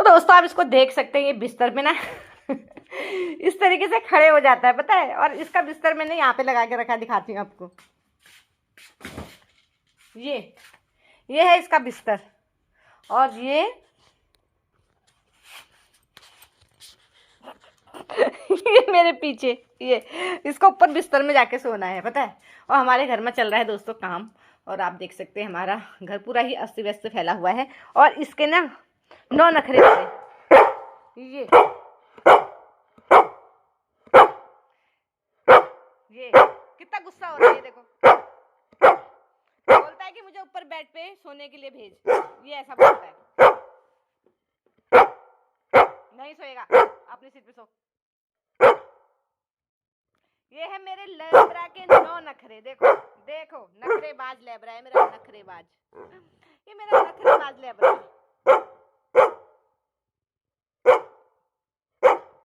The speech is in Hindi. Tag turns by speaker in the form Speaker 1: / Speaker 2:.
Speaker 1: तो दोस्तों आप इसको देख सकते हैं, ये बिस्तर पे ना इस तरीके से खड़े हो जाता है, पता है। और इसका बिस्तर मैंने यहाँ पे लगा के रखा, दिखाती हूँ आपको। ये है इसका बिस्तर, और ये ये मेरे पीछे, ये इसको ऊपर बिस्तर में जाके सोना है, पता है। और हमारे घर में चल रहा है दोस्तों काम, और आप देख सकते हैं हमारा घर पूरा ही अस्त व्यस्त फैला हुआ है। और इसके ना 9 नखरे ये कितना गुस्सा हो रहा है, ये देखो। बोलता है कि मुझे ऊपर बेड पे सोने के लिए भेज, ये ऐसा बोलता है। नहीं सोएगा, अपनी सीट पे सो। ये है मेरे लेब्रा के 9 नखरे, देखो देखो, नखरेबाज लेब्रा है मेरा, नखरेबाज।